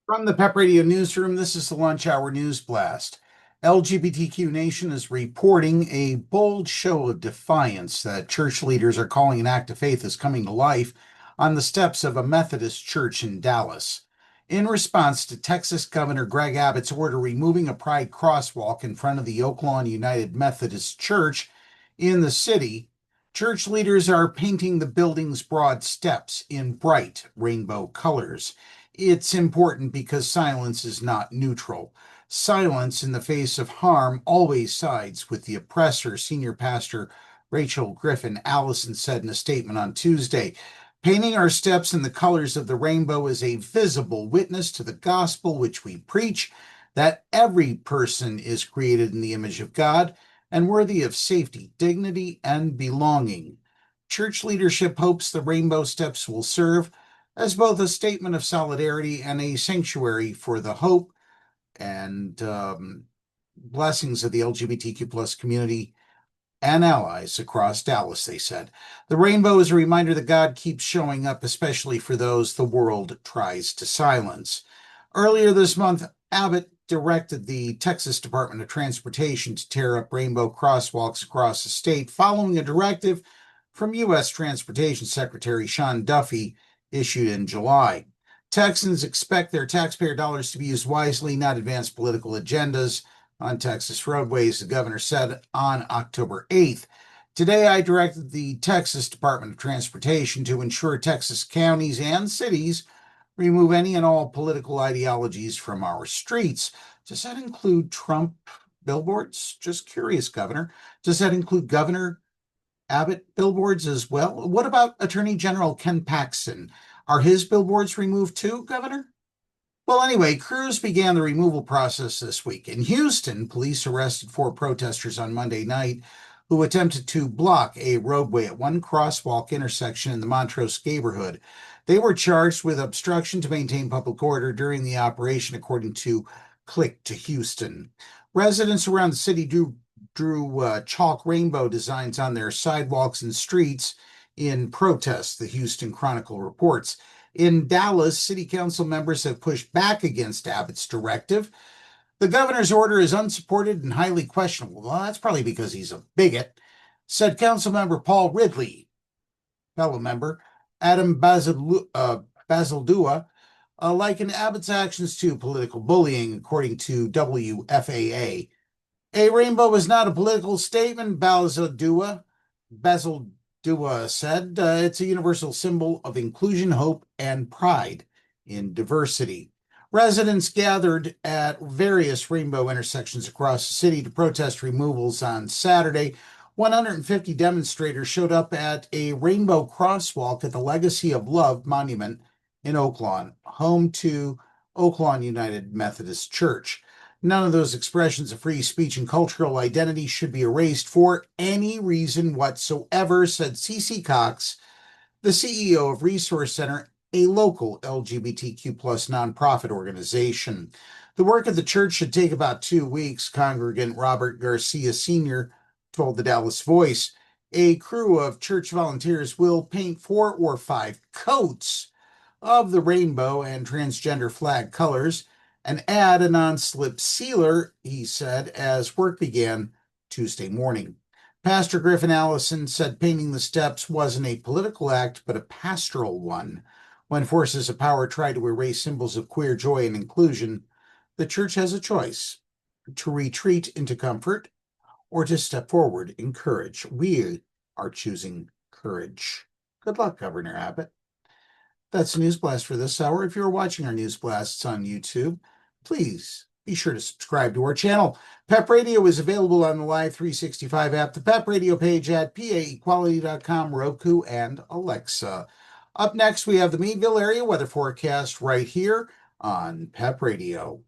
From the PEP Radio Newsroom, this is the Lunch Hour News Blast. LGBTQ Nation is reporting a bold show of defiance that church leaders are calling an act of faith is coming to life on the steps of a Methodist church in Dallas. In response to Texas Governor Greg Abbott's order removing a pride crosswalk in front of the Oaklawn United Methodist Church in the city, church leaders are painting the building's broad steps in bright rainbow colors. It's important because silence is not neutral. Silence in the face of harm always sides with the oppressor, Senior Pastor Rachel Griffin-Allison said in a statement on Tuesday. Painting our steps in the colors of the rainbow is a visible witness to the gospel which we preach, that every person is created in the image of God and worthy of safety, dignity, and belonging. Church leadership hopes the rainbow steps will serve as both a statement of solidarity and a sanctuary for the hope and blessings of the LGBTQ plus community and allies across Dallas, they said. The rainbow is a reminder that God keeps showing up, especially for those the world tries to silence. Earlier this month, Abbott directed the Texas Department of Transportation to tear up rainbow crosswalks across the state, following a directive from U.S. Transportation Secretary Sean Duffy issued in July. Texans expect their taxpayer dollars to be used wisely, not advance political agendas on Texas roadways, the governor said on October 8th. Today, I directed the Texas Department of Transportation to ensure Texas counties and cities remove any and all political ideologies from our streets. Does that include Trump billboards? Just curious, Governor. Does that include Governor Abbott billboards as well? What about Attorney General Ken Paxton? Are his billboards removed too, Governor? Well, anyway, crews began the removal process this week. In Houston, police arrested 4 protesters on Monday night who attempted to block a roadway at one crosswalk intersection in the Montrose neighborhood. They were charged with obstruction to maintain public order during the operation, according to Click to Houston. Residents around the city drew chalk rainbow designs on their sidewalks and streets in protest, the Houston Chronicle reports. In Dallas, city council members have pushed back against Abbott's directive. The governor's order is unsupported and highly questionable. Well, that's probably because he's a bigot, said council member Paul Ridley. Fellow member Adam Basildua likened Abbott's actions to political bullying, according to WFAA. A rainbow is not a political statement, Basildua said. It's a universal symbol of inclusion, hope, and pride in diversity. Residents gathered at various rainbow intersections across the city to protest removals on Saturday. 150 demonstrators showed up at a rainbow crosswalk at the Legacy of Love Monument in Oaklawn, home to Oaklawn United Methodist Church. None of those expressions of free speech and cultural identity should be erased for any reason whatsoever, said Cece Cox, the CEO of Resource Center, a local LGBTQ plus nonprofit organization. The work of the church should take about 2 weeks, congregant Robert Garcia Sr. told the Dallas Voice. A crew of church volunteers will paint 4 or 5 coats of the rainbow and transgender flag colors and add a non-slip sealer, he said, as work began Tuesday morning. Pastor Griffin-Allison said painting the steps wasn't a political act, but a pastoral one. When forces of power try to erase symbols of queer joy and inclusion, the church has a choice: to retreat into comfort or to step forward in courage. We are choosing courage. Good luck, Governor Abbott. That's the News Blast for this hour. If you're watching our News Blasts on YouTube, please be sure to subscribe to our channel. PEP Radio is available on the Live 365 app, the PEP Radio page at paequality.com, Roku, and Alexa. Up next, we have the Meadville area weather forecast right here on PEP Radio.